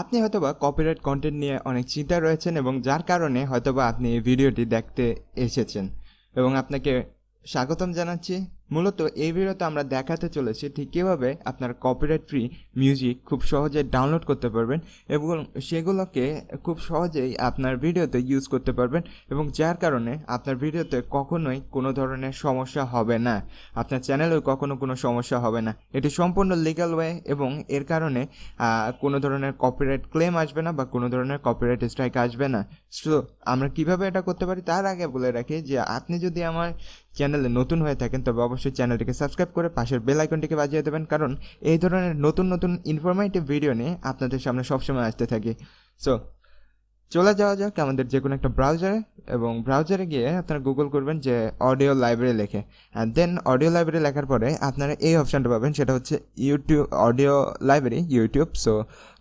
আপনি হয়তোবা copyright content নিয়ে অনেক চিন্তা রয়েছেন এবং যার কারণে হয়তোবা আপনি এই ভিডিওটি দেখতে এসেছেন এবং আপনাকে স্বাগতম জানাচ্ছি। মূলত এই ভিডিওতে আমরা দেখাতে চলেছি ঠিক কীভাবে আপনার কপিরাইট ফ্রি মিউজিক খুব সহজে ডাউনলোড করতে পারবেন এবং সেগুলোকে খুব সহজেই আপনার ভিডিওতে ইউজ করতে পারবেন এবং যার কারণে আপনার ভিডিওতে কখনোই কোনো ধরনের সমস্যা হবে না, আপনার চ্যানেলেও কখনো কোনো সমস্যা হবে না। এটি সম্পূর্ণ লিগ্যাল ওয়ে এবং এর কারণে কোনো ধরনের কপিরাইট ক্লেম আসবে না বা কোনো ধরনের কপিরাইট স্ট্রাইক আসবে না। সো আমরা কিভাবে এটা করতে পারি তার আগে বলে রাখি যে আপনি যদি আমার চ্যানেলে নতুন হয়ে থাকেন তবে অবশ্যই চ্যানেলটিকে সাবস্ক্রাইব করে পাশের বেল আইকনটিকে বাজিয়ে দেবেন, কারণ এই ধরনের নতুন নতুন ইনফরমেটিভ ভিডিও নিয়ে আপনাদের সামনে সবসময় আসতে থাকি। সো চলে যাওয়া যাক আমাদের যে কোনো একটা ব্রাউজারে, এবং ব্রাউজারে গিয়ে আপনারা গুগল করবেন যে অডিও লাইব্রেরি লেখে, অ্যান্ড দেন অডিও লাইব্রেরি লেখার পরে আপনারা এই অপশানটা পাবেন, সেটা হচ্ছে YouTube audio library YouTube. So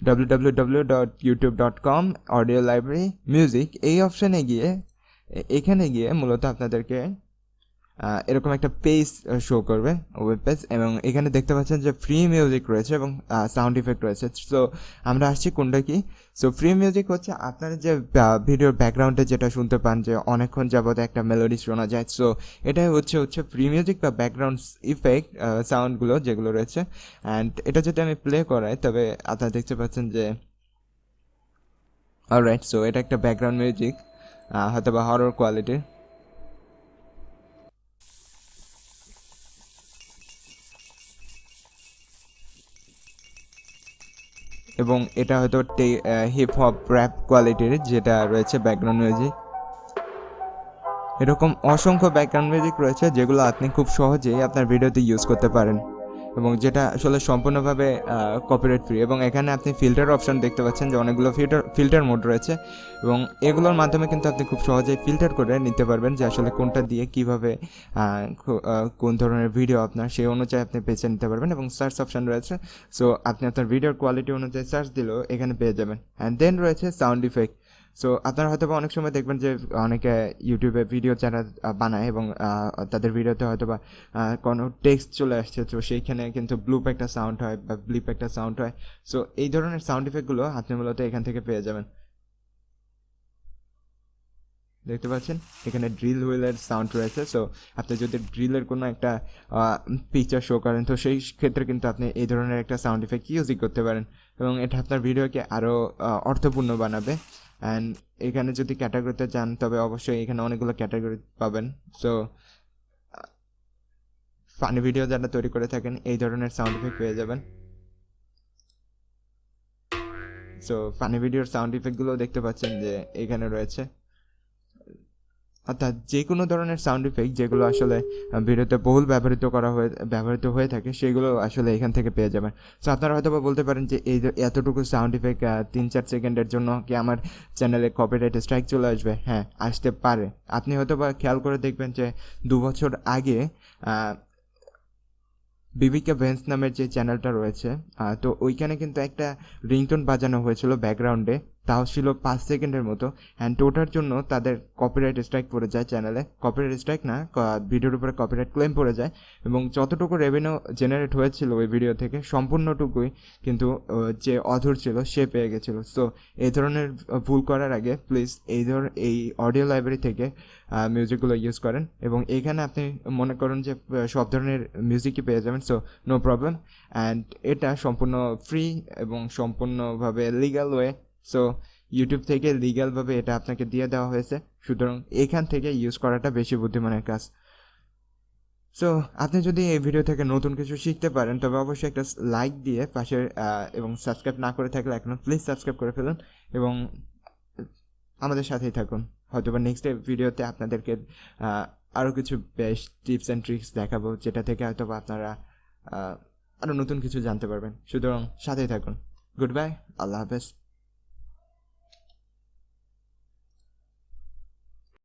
www.youtube.com audio library music, এই অপশানে গিয়ে এখানে গিয়ে মূলত আপনাদেরকে এরকম একটা পেজ শো করবে, ওয়েব পেজ, এবং এখানে দেখতে পাচ্ছেন যে ফ্রি মিউজিক রয়েছে এবং সাউন্ড ইফেক্ট রয়েছে। সো আমরা আসছি কোনটা কি। সো ফ্রি মিউজিক হচ্ছে আপনারা যে ভিডিওর ব্যাকগ্রাউন্ডে যেটা শুনতে পান যে অনেকক্ষণ যাবত একটা মেলোডি শোনা যায়, সো এটাই হচ্ছে ফ্রি মিউজিক বা ব্যাকগ্রাউন্ড ইফেক্ট সাউন্ডগুলো যেগুলো রয়েছে। অ্যান্ড এটা যদি আমি প্লে করাই তবে আপনারা দেখতে পাচ্ছেন যে অলরাইট, সো এটা একটা ব্যাকগ্রাউন্ড মিউজিক, হয়তো বা হরর কোয়ালিটির। এবং এটা হয়তো হিপ হপ র্যাপ কোয়ালিটির যেটা রয়েছে ব্যাকগ্রাউন্ড মিউজিক। এরকম অসংখ্য ব্যাকগ্রাউন্ড মিউজিক রয়েছে যেগুলো আপনি খুব সহজেই আপনার ভিডিওতে ইউজ করতে পারেন এবং যেটা আসলে সম্পূর্ণভাবে কপিরাইট ফ্রি। এবং এখানে আপনি ফিল্টার অপশন দেখতে পাচ্ছেন যে অনেকগুলো ফিল্টার মোড রয়েছে এবং এগুলোর মাধ্যমে কিন্তু আপনি খুব সহজেই ফিল্টার করে নিতে পারবেন যে আসলে কোনটা দিয়ে কীভাবে কোন ধরনের ভিডিও আপনার সেই অনুযায়ী আপনি বেছে নিতে পারবেন। এবং সার্চ অপশন রয়েছে, সো আপনি আপনার ভিডিওর কোয়ালিটি অনুযায়ী সার্চ দিলেও এখানে পেয়ে যাবেন। অ্যান্ড দেন রয়েছে সাউন্ড ইফেক্ট। সো আপনারা হয়তো বা অনেক সময় দেখবেন যে অনেকে ইউটিউবে ভিডিও যারা বানায় এবং তাদের ভিডিওতে হয়তো বা কোনো টেক্সট চলে আসছে, তো সেইখানে কিন্তু ব্লুপ একটা সাউন্ড হয় বা ব্লিপ একটা সাউন্ড হয়। সো এই ধরনের সাউন্ড ইফেক্টগুলো আপনি মূলত এখান থেকে পেয়ে যাবেন। দেখতে পাচ্ছেন এখানে ড্রিল হুইলের সাউন্ড রয়েছে। সো আপনি যদি ড্রিলের কোনো একটা পিকচার শো করেন তো সেই ক্ষেত্রে কিন্তু আপনি এই ধরনের একটা সাউন্ড ইফেক্ট ইউজই করতে পারেন এবং এটা আপনার ভিডিওকে আরও অর্থপূর্ণ বানাবে। অ্যান্ড এখানে যদি ক্যাটাগরিতে যান তবে অবশ্যই এখানে অনেকগুলো ক্যাটাগরি পাবেন। সো ফানি ভিডিও যারা তৈরি করে থাকেন এই ধরনের সাউন্ড ইফেক্ট পেয়ে যাবেন। সো ফানি ভিডিওর সাউন্ড ইফেক্টগুলো দেখতে পাচ্ছেন যে এখানে রয়েছে, অর্থাৎ যে কোনো ধরনের সাউন্ড ইফেক্ট যেগুলো আসলে ভিডিওতে বহুল ব্যবহৃত হয়ে থাকে সেগুলো আসলে এখান থেকে পেয়ে যাবেন। সো আপনারা হয়তো বলতে পারেন যে এই এতটুকু সাউন্ড ইফেক্ট 3-4 সেকেন্ডের জন্য কি আমার চ্যানেলে কপিরাইট স্ট্রাইক চলে আসবে? হ্যাঁ, আসতে পারে। আপনি হয়তো বা খেয়াল করে দেখবেন যে 2 বছর আগে বিবিকে ভেন্স নামের যে চ্যানেলটা রয়েছে, তো ওইখানে কিন্তু একটা রিংটোন বাজানো হয়েছিল ব্যাকগ্রাউন্ডে, তাও ছিল 5 সেকেন্ডের মতো। অ্যান্ড ওটার জন্য তাদের কপিরাইট স্ট্রাইক পড়ে যায় চ্যানেলে, কপিরাইট স্ট্রাইক না, ভিডিওর উপরে কপিরাইট ক্লেম পড়ে যায় এবং যতটুকু রেভিনিউ জেনারেট হয়েছিল ওই ভিডিও থেকে সম্পূর্ণটুকুই কিন্তু যে অধর ছিল সে পেয়ে গেছিলো। সো এই ধরনের ভুল করার আগে প্লিজ এই অডিও লাইব্রেরি থেকে মিউজিকগুলো ইউজ করেন এবং এইখানে আপনি মনে করুন যে সব ধরনের মিউজিকই পেয়ে যাবেন। সো নো প্রবলেম, অ্যান্ড এটা সম্পূর্ণ ফ্রি এবং সম্পূর্ণভাবে লিগ্যাল ওয়ে। সো ইউটিউব থেকে লিগ্যালভাবে এটা আপনাকে দিয়ে দেওয়া হয়েছে, সুতরাং এখান থেকে ইউজ করাটা বেশি বুদ্ধিমানের কাজ। সো আপনি যদি এই ভিডিও থেকে নতুন কিছু শিখতে পারেন তবে অবশ্যই একটা লাইক দিয়ে পাশের এবং সাবস্ক্রাইব না করে থাকলে এখনও প্লিজ সাবস্ক্রাইব করে ফেলুন এবং আমাদের সাথেই থাকুন। হয়তো বা নেক্সট ভিডিওতে আপনাদেরকে আরও কিছু বেস্ট টিপস অ্যান্ড ট্রিক্স দেখাবো যেটা থেকে হয়তো বা আপনারা আরও নতুন কিছু জানতে পারবেন। সুতরাং সাথেই থাকুন। গুড বাই, আল্লাহ হাফেজ।